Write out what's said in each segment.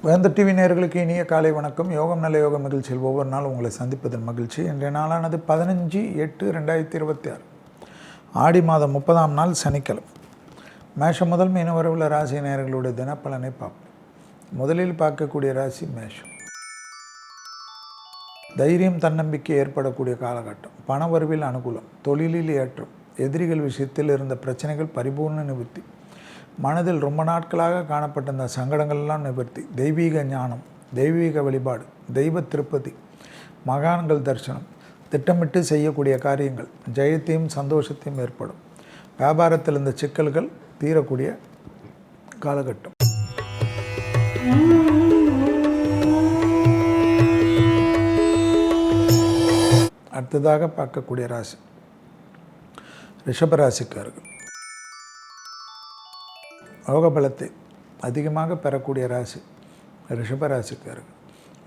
வேந்தர் டிவி நேயர்களுக்கு இனிய காலை வணக்கம். யோகம் நல்ல யோகம் நிகழ்ச்சியில் ஒவ்வொரு நாள் உங்களை சந்திப்பதன் மகிழ்ச்சி. இன்றைய நாளானது 15/8/2026 ஆடி மாதம் 30ஆம் நாள் சனிக்கிழமை. மேஷம் முதல் மீன வரை உள்ள ராசி நேயர்களுடைய தினப்பலனை பார்ப்போம். முதலில் பார்க்கக்கூடிய ராசி மேஷம். தைரியம் தன்னம்பிக்கை ஏற்படக்கூடிய காலகட்டம். பண வரவில் அனுகூலம், தொழிலில் ஏற்றம், எதிரிகள் விஷயத்தில் இருந்த பிரச்சனைகள் பரிபூர்ண நிவர்த்தி, மனதில் ரொம்ப நாட்களாக காணப்பட்ட இந்த சங்கடங்கள்லாம் நிவர்த்தி, தெய்வீக ஞானம், தெய்வீக வழிபாடு, தெய்வ திருப்பதி, மகான்கள் தரிசனம், திட்டமிட்டு செய்யக்கூடிய காரியங்கள் ஜெயத்தையும் சந்தோஷத்தையும் ஏற்படும். வியாபாரத்தில் இருந்த சிக்கல்கள் தீரக்கூடிய காலகட்டம். அடுத்ததாக பார்க்கக்கூடிய ராசி ரிஷபராசிக்காரர்கள். யோக பலத்தை அதிகமாக பெறக்கூடிய ராசி ரிஷபராசிக்காரர்கள்.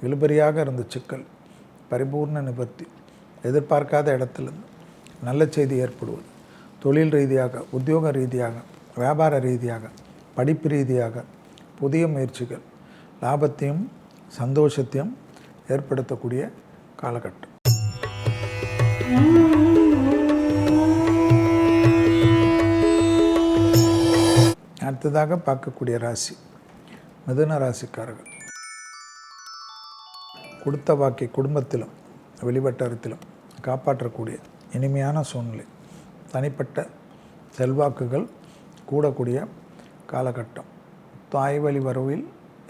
இழுபறியாக இருந்த சிக்கல் பரிபூர்ண நிவர்த்தி, எதிர்பார்க்காத இடத்திலிருந்து நல்ல செய்தி ஏற்படுவது, தொழில் ரீதியாக, உத்தியோக ரீதியாக, வியாபார ரீதியாக, படிப்பு ரீதியாக புதிய முயற்சிகள் லாபத்தையும் சந்தோஷத்தையும் ஏற்படுத்தக்கூடிய காலகட்டம். அடுத்ததாக பார்க்கக்கூடிய ராசி மிதுன ராசிக்காரர்கள். கொடுத்த வாக்கை குடும்பத்திலும் வெளிவட்டாரத்திலும் காப்பாற்றக்கூடிய இனிமையான சூழ்நிலை, தனிப்பட்ட செல்வாக்குகள் கூடக்கூடிய காலகட்டம். தாய் வழி வரவில்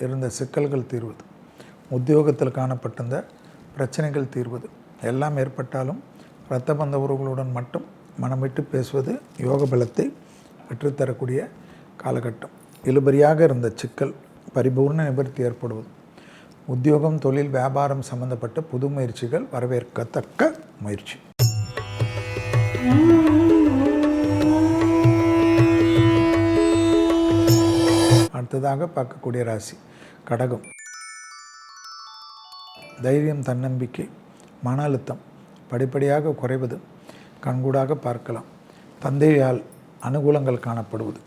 இருந்த சிக்கல்கள் தீர்வது, உத்தியோகத்தில் காணப்பட்டிருந்த பிரச்சனைகள் தீர்வது எல்லாம் ஏற்பட்டாலும் இரத்த பந்த உறவுகளுடன் மட்டும் மனம் விட்டு பேசுவது யோக பலத்தை பெற்றுத்தரக்கூடிய காலகட்டம். இழுபறியாக இருந்த சிக்கல் பரிபூர்ண நிவர்த்தி ஏற்படுவது, உத்தியோகம், தொழில், வியாபாரம் சம்பந்தப்பட்ட புது முயற்சிகள் வரவேற்கத்தக்க முயற்சி. அடுத்ததாக பார்க்கக்கூடிய ராசி கடகம். தைரியம் தன்னம்பிக்கை மன அழுத்தம் படிப்படியாக குறைவது கண்கூடாக பார்க்கலாம். தந்தையால் அனுகூலங்கள் காணப்படுவது,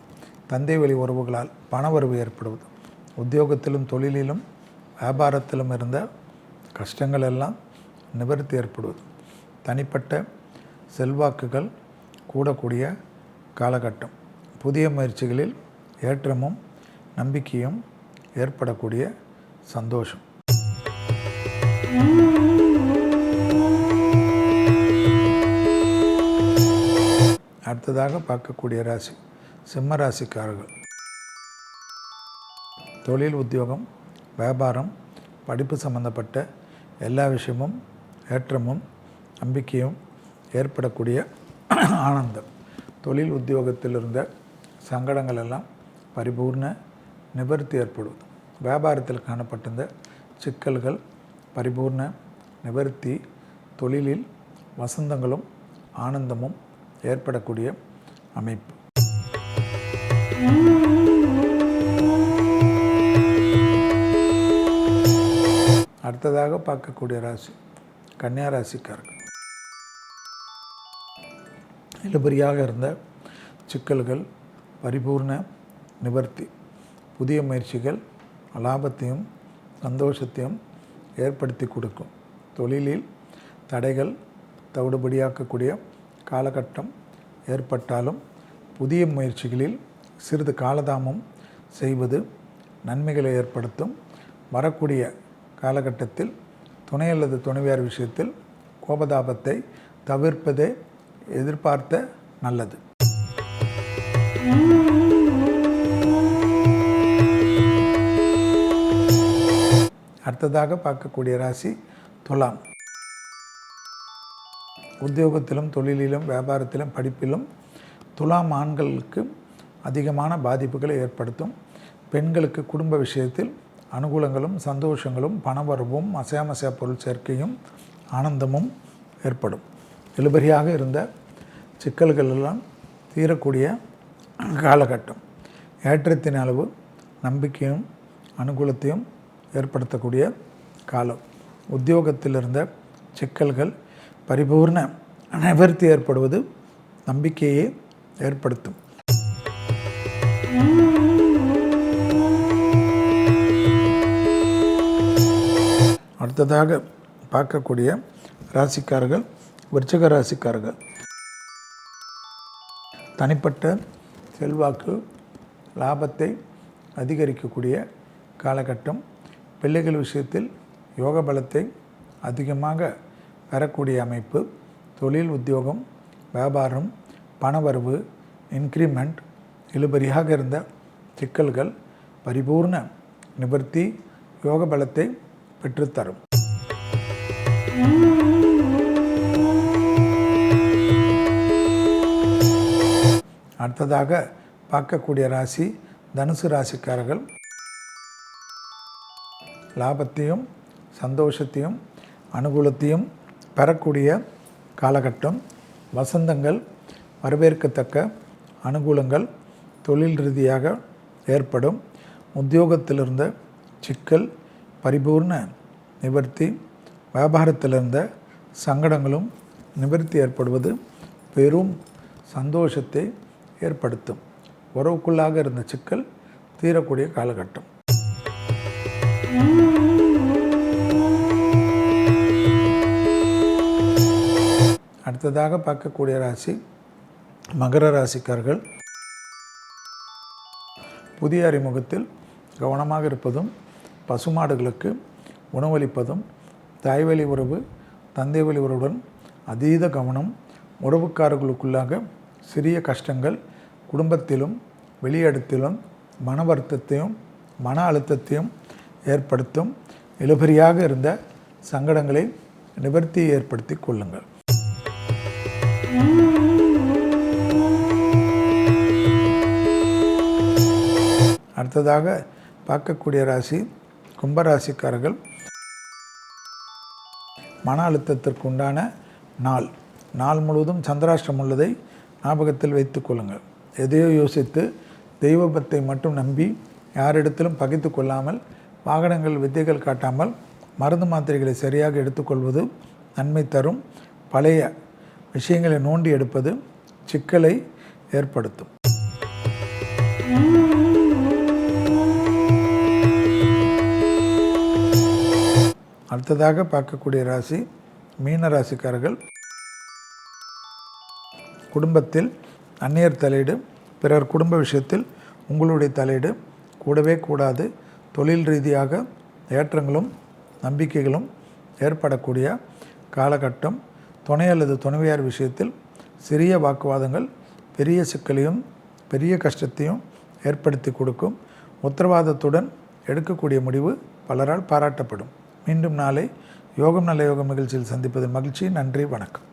தந்தை வழி உறவுகளால் பணவரவு ஏற்படுவது, உத்தியோகத்திலும் தொழிலிலும் வியாபாரத்திலும் இருந்த கஷ்டங்கள் எல்லாம் நிவர்த்தி ஏற்படுவது, தனிப்பட்ட செல்வாக்குகள் கூடக்கூடிய காலகட்டம். புதிய முயற்சிகளில் ஏற்றமும் நம்பிக்கையும் ஏற்படக்கூடிய சந்தோஷம். அடுத்ததாக பார்க்கக்கூடிய ராசி சிம்ம ராசிக்காரர்கள். தொழில், உத்தியோகம், வியாபாரம், படிப்பு சம்பந்தப்பட்ட எல்லா விஷயமும் ஏற்றமும் நம்பிக்கையும் ஏற்படக்கூடிய ஆனந்தம். தொழில் உத்தியோகத்தில் இருந்த சங்கடங்கள் எல்லாம் பரிபூர்ண நிவர்த்தி ஏற்படுவது, வியாபாரத்தில் காணப்பட்டிருந்த சிக்கல்கள் பரிபூர்ண நிவர்த்தி, தொழிலில் வசந்தங்களும் ஆனந்தமும் ஏற்படக்கூடிய அமைப்பு. அடுத்ததாக பார்க்கக்கூடிய ராசி கன்னியா ராசிக்காரர்கள். இழுபறியாக இருந்த சிக்கல்கள் பரிபூர்ண நிவர்த்தி, புதிய முயற்சிகள் லாபத்தையும் சந்தோஷத்தையும் ஏற்படுத்தி கொடுக்கும். தொழிலில் தடைகள் தவிடுபடியாக்கக்கூடிய காலகட்டம் ஏற்பட்டாலும் புதிய முயற்சிகளில் சிறிது காலதாமம் செய்வது நன்மைகளை ஏற்படுத்தும். வரக்கூடிய காலகட்டத்தில் துணை அல்லது துணைவியார் விஷயத்தில் கோபதாபத்தை தவிர்ப்பதே எதிர்பார்த்த நல்லது. அடுத்ததாக பார்க்கக்கூடிய ராசி துலாம். உத்தியோகத்திலும் தொழிலிலும் வியாபாரத்திலும் படிப்பிலும் துலாம் ஆண்களுக்கு அதிகமான பாதிப்புகளை ஏற்படுத்தும். பெண்களுக்கு குடும்ப விஷயத்தில் அனுகூலங்களும் சந்தோஷங்களும் பணவரவும் அசையாமசையா பொருள் சேர்க்கையும் ஆனந்தமும் ஏற்படும். இழுபறியாக இருந்த சிக்கல்கள் எல்லாம் தீரக்கூடிய காலகட்டம். ஏற்றத்தின் அளவு நம்பிக்கையும் அனுகூலத்தையும் ஏற்படுத்தக்கூடிய காலம். உத்தியோகத்தில் இருந்த சிக்கல்கள் பரிபூர்ண நிவர்த்தி ஏற்படுவது நம்பிக்கையை ஏற்படுத்தும். அடுத்ததாக பார்க்கக்கூடிய ராசிக்காரர்கள் விருச்சிக ராசிக்காரர்கள். தனிப்பட்ட செல்வாக்கு லாபத்தை அதிகரிக்கக்கூடிய காலகட்டம். பிள்ளைகள் விஷயத்தில் யோக பலத்தை அதிகமாக பெறக்கூடிய அமைப்பு. தொழில், உத்தியோகம், வியாபாரம், பணவரவு, இன்க்ரிமெண்ட், இழுபறியாக இருந்த சிக்கல்கள் பரிபூர்ண நிவர்த்தி யோக பலத்தை பெற்றுத்தரும். அடுத்ததாக பார்க்கக்கூடிய ராசி தனுசு ராசிக்காரர்கள். லாபத்தையும் சந்தோஷத்தையும் அனுகூலத்தையும் பெறக்கூடிய காலகட்டம். வசந்தங்கள், வரவேற்கத்தக்க அனுகூலங்கள் தொழில் ரீதியாக ஏற்படும். உத்தியோகத்திலிருந்த சிக்கல் பரிபூர்ண நிவர்த்தி. வியாபாரத்திலிருந்த சங்கடங்களும் நிவர்த்தி ஏற்படுவது பெரும் சந்தோஷத்தை ஏற்படுத்தும். உறவுக்குள்ளாக இருந்த சிக்கல் தீரக்கூடிய காலகட்டம். அடுத்ததாக பார்க்கக்கூடிய ராசி மகர ராசிக்காரர்கள். புதிய அறிமுகத்தில் கவனமாக இருப்பதும், பசுமாடுகளுக்கு உணவளிப்பதும், தாய்வழி உறவு, தந்தை வழி உறவுடன் அதீத கவனம். உறவுக்காரர்களுக்குள்ளாக சிறிய கஷ்டங்கள் குடும்பத்திலும் வெளியிடத்திலும் மன வருத்தத்தையும் மன அழுத்தத்தையும் ஏற்படுத்தும். இழுபறியாக இருந்த சங்கடங்களை நிவர்த்தி ஏற்படுத்தி கொள்ளுங்கள். அடுத்ததாக பார்க்கக்கூடிய ராசி கும்பராசிக்காரர்கள். மன அழுத்தத்திற்கு உண்டான நாள். நாள் முழுவதும் சந்திராஷ்டிரம் உள்ளதை ஞாபகத்தில் வைத்து கொள்ளுங்கள். எதையோ யோசித்து தெய்வபத்தை மட்டும் நம்பி யாரிடத்திலும் பகைத்து கொள்ளாமல், வாகனங்கள் வித்தைகள் காட்டாமல், மருந்து மாத்திரைகளை சரியாக எடுத்துக்கொள்வது நன்மை தரும். பழைய விஷயங்களை நோண்டி எடுப்பது சிக்கலை ஏற்படுத்தும். அடுத்ததாக பார்க்கக்கூடிய ராசி மீன ராசிக்காரர்கள். குடும்பத்தில் அந்நியர் தலையீடு, பிறர் குடும்ப விஷயத்தில் உங்களுடைய தலையீடு கூடவே கூடாது. தொழில் ரீதியாக ஏற்றங்களும் நம்பிக்கைகளும் ஏற்படக்கூடிய காலகட்டம். துணை அல்லது துணைவியார் விஷயத்தில் சிறிய வாக்குவாதங்கள் பெரிய சிக்கலையும் பெரிய கஷ்டத்தையும் ஏற்படுத்தி கொடுக்கும். உத்தரவாதத்துடன் எடுக்கக்கூடிய முடிவு பலரால் பாராட்டப்படும். மீண்டும் நாளை யோகம் நல்ல யோகம் நிகழ்ச்சியில் சந்திப்பதில் மகிழ்ச்சி. நன்றி, வணக்கம்.